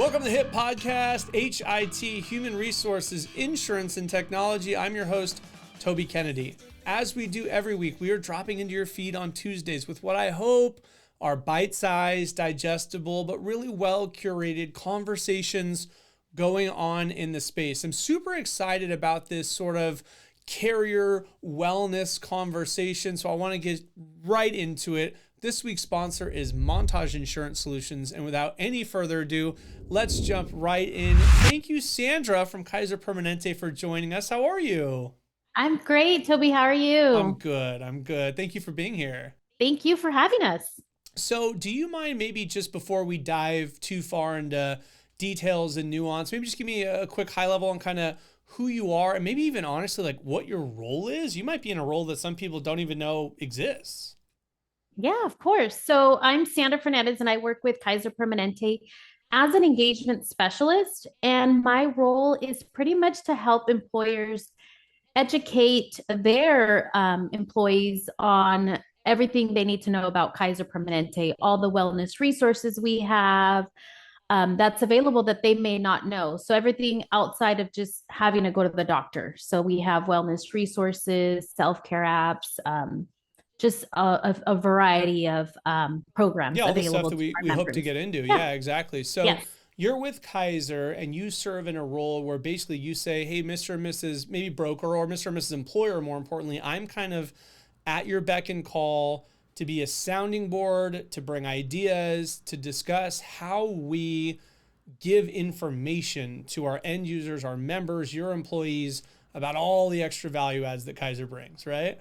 Welcome to the HIT podcast, H.I.T, Human Resources, Insurance, and Technology. I'm your host, Toby Kennedy. As we do every week, we are dropping into your feed on Tuesdays with what I hope are bite-sized, digestible, but really well-curated conversations going on in the space. I'm super excited about this sort of carrier wellness conversation, so I want to get right into it. This week's sponsor is Montage Insurance Solutions, and without any further ado, let's jump right in. Thank you, Sandra from Kaiser Permanente, for joining us. How are you? I'm great, Toby. How are you? I'm good. Thank you for being here. Thank you for having us. So do you mind maybe just before we dive too far into details and nuance, maybe just give me a quick high level on kind of who you are and maybe even honestly like what your role is? You might be in a role that some people don't even know exists. Yeah, of course. So I'm Sandra Fernandez and I work with Kaiser Permanente as an engagement specialist. And my role is pretty much to help employers educate their employees on everything they need to know about Kaiser Permanente, all the wellness resources we have that's available that they may not know. So everything outside of just having to go to the doctor. So we have wellness resources, self-care apps, just a variety of programs Yeah, all the available stuff that we to our hope to members. get into. Yeah. Yeah, exactly. So Yes. you're with Kaiser and you serve in a role where basically you say, hey, Mr. and Mrs. maybe broker or Mr. and Mrs. employer, more importantly, I'm kind of at your beck and call to be a sounding board, to bring ideas, to discuss how we give information to our end users, our members, your employees about all the extra value adds that Kaiser brings, right?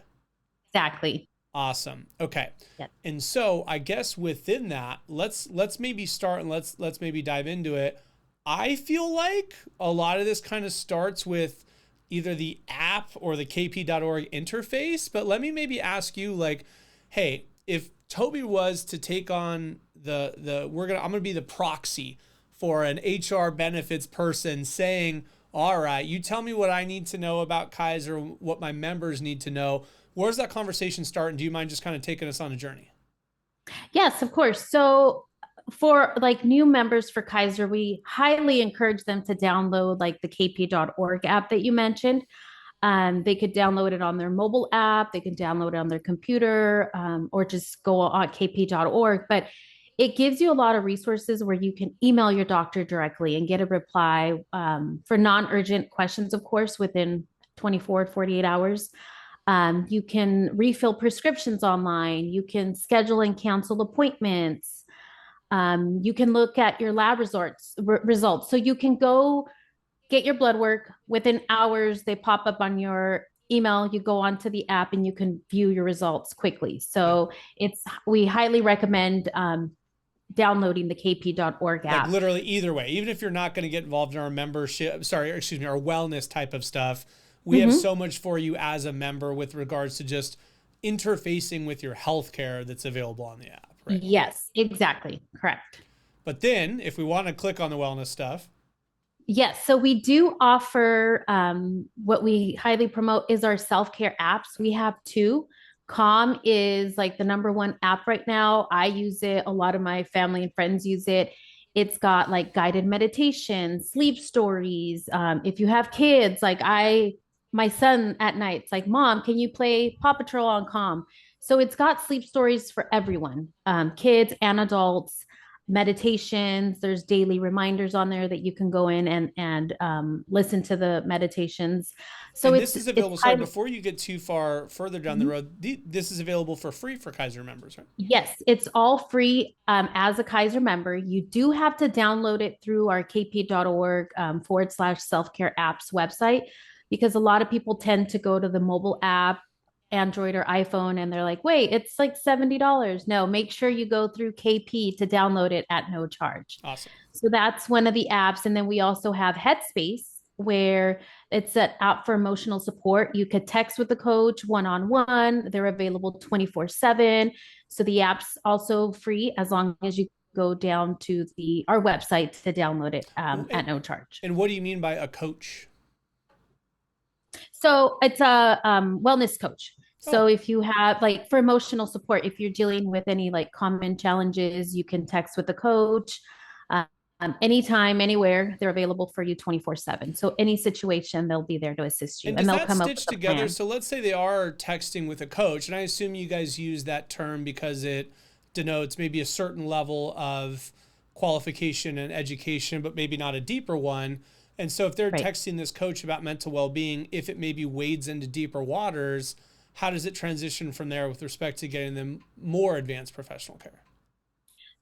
Exactly. Awesome. Okay. Yeah. And so I guess within that, let's maybe start and let's maybe dive into it. I feel like a lot of this kind of starts with either the app or the kp.org interface, but let me maybe ask you like, hey, if Toby was to take on I'm going to be the proxy for an HR benefits person saying, all right, you tell me what I need to know about Kaiser, what my members need to know. Where does that conversation start? And do you mind just kind of taking us on a journey? Yes, of course. So for like new members for Kaiser, we highly encourage them to download like the kp.org app that you mentioned. They could download it on their mobile app, they can download it on their computer, or just go on kp.org. But it gives you a lot of resources where you can email your doctor directly and get a reply for non-urgent questions, of course, within 24 to 48 hours. You can refill prescriptions online. You can schedule and cancel appointments. You can look at your lab results. So you can go get your blood work within hours. They pop up on your email. You go onto the app and you can view your results quickly. So we highly recommend downloading the kp.org Like app. literally either way, even if you're not going to get involved in our our wellness type of stuff, we have so much for you as a member with regards to just interfacing with your healthcare that's available on the app, right? Yes, exactly. Correct. But then if we want to click on the wellness stuff. Yes, so we do offer what we highly promote is our self-care apps. We have two. Calm is like the number one app right now. I use it. A lot of my family and friends use it. It's got like guided meditation, sleep stories. If you have kids, my son at night, it's like, Mom, can you play Paw Patrol on Calm? So it's got sleep stories for everyone, kids and adults, meditations. There's daily reminders on there that you can go in and listen to the meditations. So And it's this is available. Sorry, before you get too further down the road, this is available for free for Kaiser members, right? Yes, it's all free as a Kaiser member. You do have to download it through our kp.org / self-care apps website, because a lot of people tend to go to the mobile app, Android or iPhone, and they're like, wait, it's like $70. No, make sure you go through KP to download it at no charge. Awesome. So that's one of the apps. And then we also have Headspace, where it's an app for emotional support. You could text with the coach one-on-one. They're available 24/7. So the app's also free as long as you go down to our website to download it at no charge. And what do you mean by a coach? So it's a wellness coach. So if you have like for emotional support, if you're dealing with any like common challenges, you can text with the coach. Anytime, anywhere, they're available for you 24/7. So any situation, they'll be there to assist you And and does they'll that come up with stitch a together? plan. So let's say they are texting with a coach, and I assume you guys use that term because it denotes maybe a certain level of qualification and education, but maybe not a deeper one. And so if they're Right. texting this coach about mental well-being, if it maybe wades into deeper waters, how does it transition from there with respect to getting them more advanced professional care?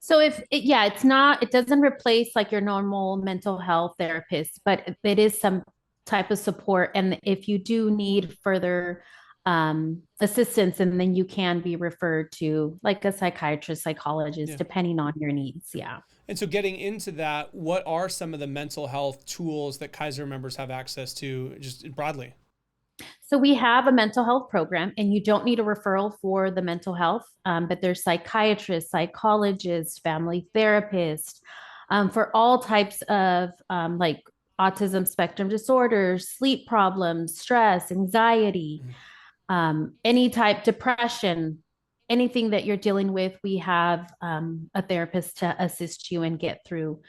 So yeah, it's not, it doesn't replace like your normal mental health therapist, but it is some type of support. And if you do need further assistance, and then you can be referred to like a psychiatrist, psychologist, Yeah. depending on your needs. Yeah. And so getting into that, what are some of the mental health tools that Kaiser members have access to just broadly? So we have a mental health program, and you don't need a referral for the mental health, but there's psychiatrists, psychologists, family therapists, for all types of like autism spectrum disorders, sleep problems, stress, anxiety, any type, depression, anything that you're dealing with. We have a therapist to assist you and get through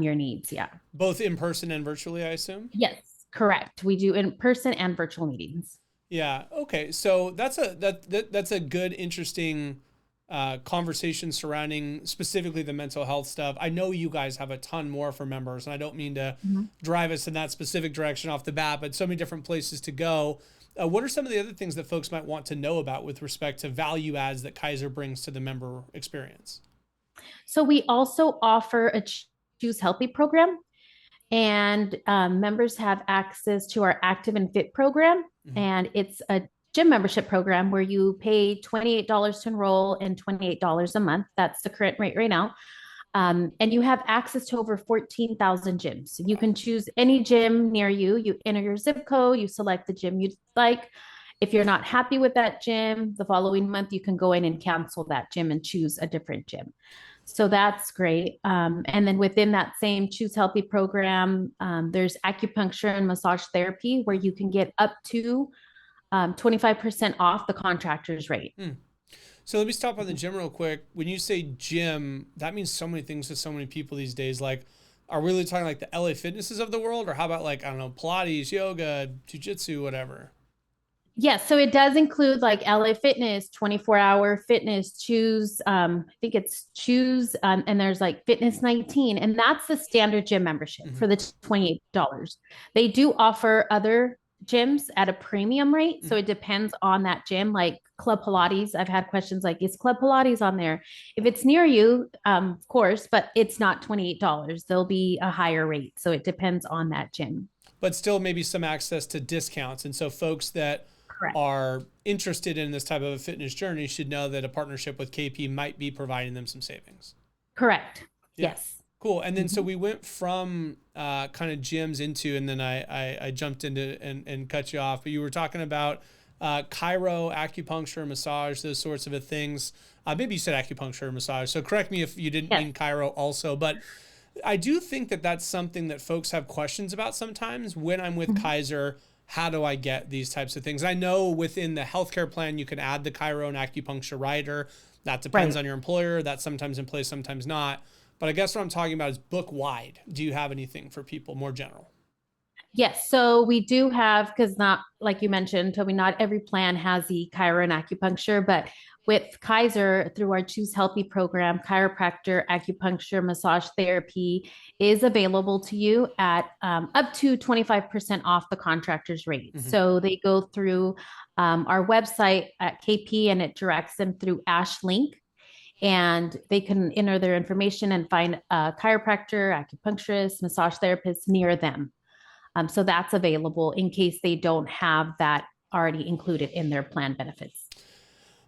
your needs. Yeah. Both in person and virtually, I assume? Yes, correct. We do in person and virtual meetings. Yeah. Okay. So that's a good, interesting conversation surrounding specifically the mental health stuff. I know you guys have a ton more for members, and I don't mean to Mhm. drive us in that specific direction off the bat, but so many different places to go. What are some of the other things that folks might want to know about with respect to value adds that Kaiser brings to the member experience? So we also offer a Choose Healthy program, and members have access to our Active and Fit program. Mhm. And it's a gym membership program where you pay $28 to enroll and $28 a month. That's the current rate right now. And you have access to over 14,000 gyms. So you Wow. can choose any gym near you. You enter your zip code, you select the gym you'd like. If you're not happy with that gym, the following month you can go in and cancel that gym and choose a different gym. So that's great. And then within that same Choose Healthy program, there's acupuncture and massage therapy where you can get up to 25% off the contractor's rate. Hmm. So let me stop on the gym real quick. When you say gym, that means so many things to so many people these days. Like, are we really talking like the LA Fitnesses of the world, or how about like, I don't know, Pilates, yoga, jujitsu, whatever? Yes, so it does include like LA Fitness, 24-hour fitness, choose, I think it's choose, and there's like Fitness 19, and that's the standard gym membership Hmm. for the $28. They do offer other gyms at a premium rate, so Hmm. it depends on that gym, like Club Pilates. I've had questions like, is Club Pilates on there? If it's near you, of course, but it's not $28. There'll be a higher rate, so it depends on that gym. But still, maybe some access to discounts. And so, folks that Correct. are interested in this type of a fitness journey should know that a partnership with KP might be providing them some savings. Correct. Yeah. Yes. Cool. And then so Mhm. we went from kind of gyms into, and then I jumped into and cut you off, but you were talking about chiro, acupuncture, massage, those sorts of things. Maybe you said acupuncture or massage. So correct me if you didn't Yes. mean chiro also, but I do think that that's something that folks have questions about sometimes when I'm with Mhm. Kaiser. How do I get these types of things? I know within the healthcare plan, you can add the chiro and acupuncture rider. That depends Right. on your employer. That's sometimes in place, sometimes not. But I guess what I'm talking about is book wide. Do you have anything for people more general? Yes. So we do have, because not like you mentioned, Toby, not every plan has the chiro and acupuncture, but with Kaiser through our Choose Healthy program, chiropractor, acupuncture, massage therapy is available to you at up to 25% off the contractor's rate. Hmm. So they go through our website at KP, and it directs them through Ash Link, and they can enter their information and find a chiropractor, acupuncturist, massage therapist near them. So that's available in case they don't have that already included in their plan benefits.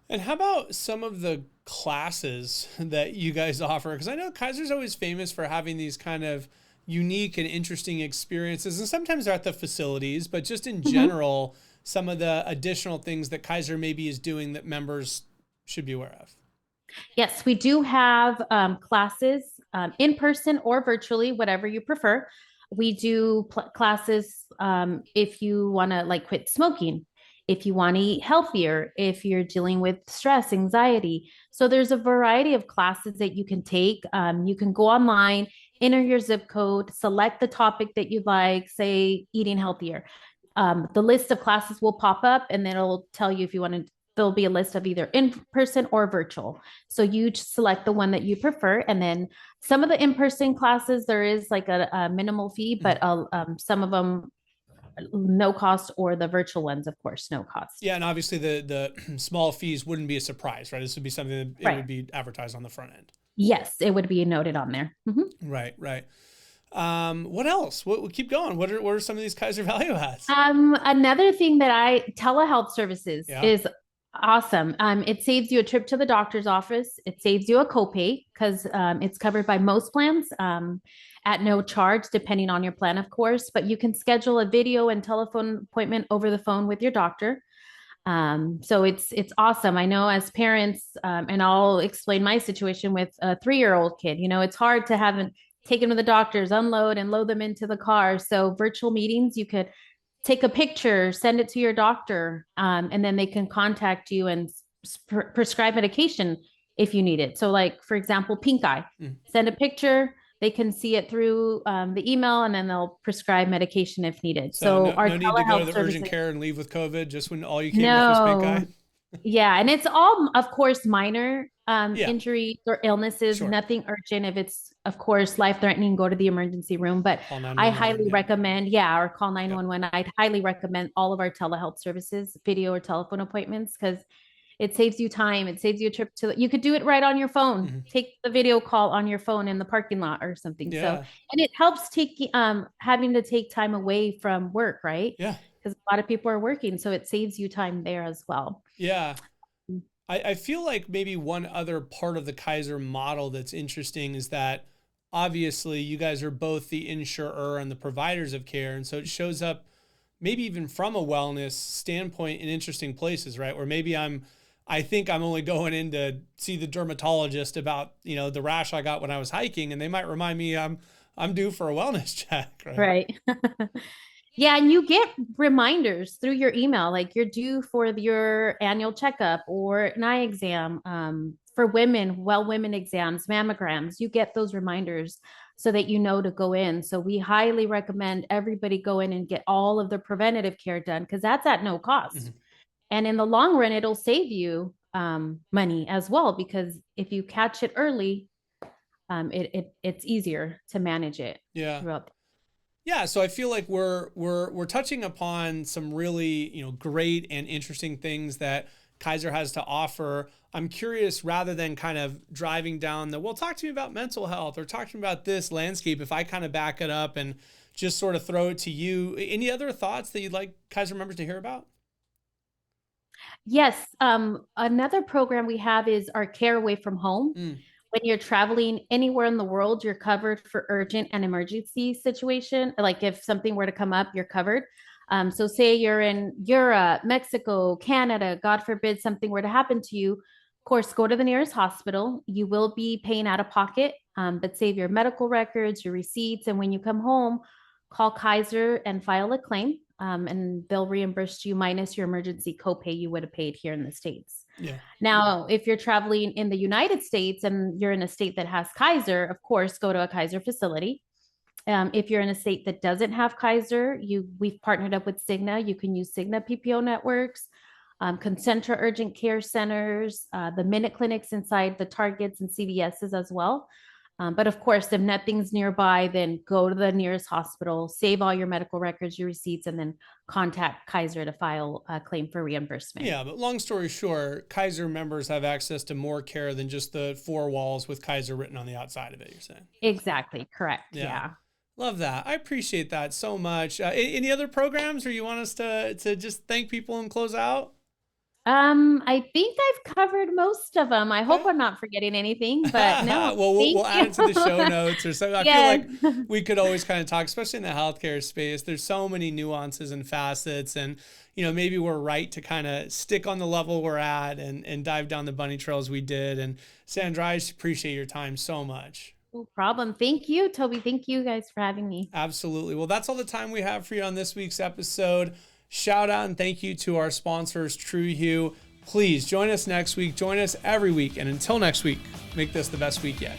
And how about some of the classes that you guys offer? Because I know Kaiser's always famous for having these kind of unique and interesting experiences. And sometimes they're at the facilities, but just in Mhm. general, some of the additional things that Kaiser maybe is doing that members should be aware of. Yes, we do have classes in person or virtually, whatever you prefer. We do classes if you want to like quit smoking, if you want to eat healthier, if you're dealing with stress, anxiety. So there's a variety of classes that you can take. You can go online, enter your zip code, select the topic that you like, say eating healthier. The list of classes will pop up and then it'll tell you if you want to, there'll be a list of either in person or virtual. So you select the one that you prefer. And then some of the in-person classes, there is like a minimal fee, but some of them no cost, or the virtual ones, of course, no cost. Yeah, and obviously the small fees wouldn't be a surprise, right? This would be something that it Right. would be advertised on the front end. Yes, it would be noted on there. Right, right. What else? What keep going? What are some of these Kaiser value adds? Another thing that telehealth services Yeah. is awesome. It saves you a trip to the doctor's office. It saves you a copay because it's covered by most plans at no charge, depending on your plan, of course. But you can schedule a video and telephone appointment over the phone with your doctor. So it's awesome. I know as parents, and I'll explain my situation with a 3-year-old kid. You know, it's hard to have take them to the doctors, unload and load them into the car. So virtual meetings, you could take a picture, send it to your doctor, and then they can contact you and prescribe medication if you need it. So like, for example, pink eye, send a picture, they can see it through the email, and then they'll prescribe medication if needed. So our no need to go to the urgent care and leave with COVID, just when all you came with was pink eye? Yeah, and it's all, of course, minor injuries or illnesses, nothing urgent. If it's, of course, life-threatening, go to the emergency room. But I highly recommend, or call 911. I'd highly recommend all of our telehealth services, video or telephone appointments, because it saves you time. It saves you a trip you could do it right on your phone. Take the video call on your phone in the parking lot or something. So, and it helps take having to take time away from work, right? Yeah. Because a lot of people are working, so it saves you time there as well. Yeah. I feel like maybe one other part of the Kaiser model that's interesting is that obviously you guys are both the insurer and the providers of care. And so it shows up maybe even from a wellness standpoint in interesting places, right? Where maybe I think I'm only going in to see the dermatologist about, the rash I got when I was hiking, and they might remind me I'm due for a wellness check. Right. Yeah, and you get reminders through your email, like you're due for your annual checkup or an eye exam. For women, women exams, mammograms, you get those reminders so that you know to go in. So we highly recommend everybody go in and get all of the preventative care done, because that's at no cost. And in the long run, it'll save you money as well, because if you catch it early, it's easier to manage it. Yeah, so I feel like we're touching upon some really, great and interesting things that Kaiser has to offer. I'm curious, rather than kind of driving down talk to me about mental health or talk to me about this landscape, if I kind of back it up and just sort of throw it to you, any other thoughts that you'd like Kaiser members to hear about? Yes. Another program we have is our care away from home. When you're traveling anywhere in the world, you're covered for urgent and emergency situation. Like if something were to come up, you're covered. So say you're in Europe, Mexico, Canada, God forbid something were to happen to you, of course, go to the nearest hospital. You will be paying out of pocket, but save your medical records, your receipts. And when you come home, call Kaiser and file a claim. And they'll reimburse you minus your emergency copay you would have paid here in the States. Now, if you're traveling in the United States and you're in a state that has Kaiser, of course, go to a Kaiser facility. If you're in a state that doesn't have Kaiser, we've partnered up with Cigna. You can use Cigna PPO networks, Concentra urgent care centers, the Minute clinics inside the Targets and CVSs as well. But of course, if nothing's nearby, then go to the nearest hospital, save all your medical records, your receipts, and then contact Kaiser to file a claim for reimbursement. Yeah, but long story short, Kaiser members have access to more care than just the 4 walls with Kaiser written on the outside of it, you're saying? Exactly, correct. Yeah. Love that. I appreciate that so much. Any other programs, or you want us to just thank people and close out? I think I've covered most of them. I hope I'm not forgetting anything, but no. Well, we'll add it to the show notes or something. I feel like we could always kind of talk, especially in the healthcare space. There's so many nuances and facets, and maybe we're right to kind of stick on the level we're at and dive down the bunny trails we did. And Sandra, I just appreciate your time so much. No problem. Thank you, Toby. Thank you guys for having me. Absolutely. Well, that's all the time we have for you on this week's episode. Shout out and thank you to our sponsors, TrueHue. Please join us next week. Join us every week. And until next week, make this the best week yet.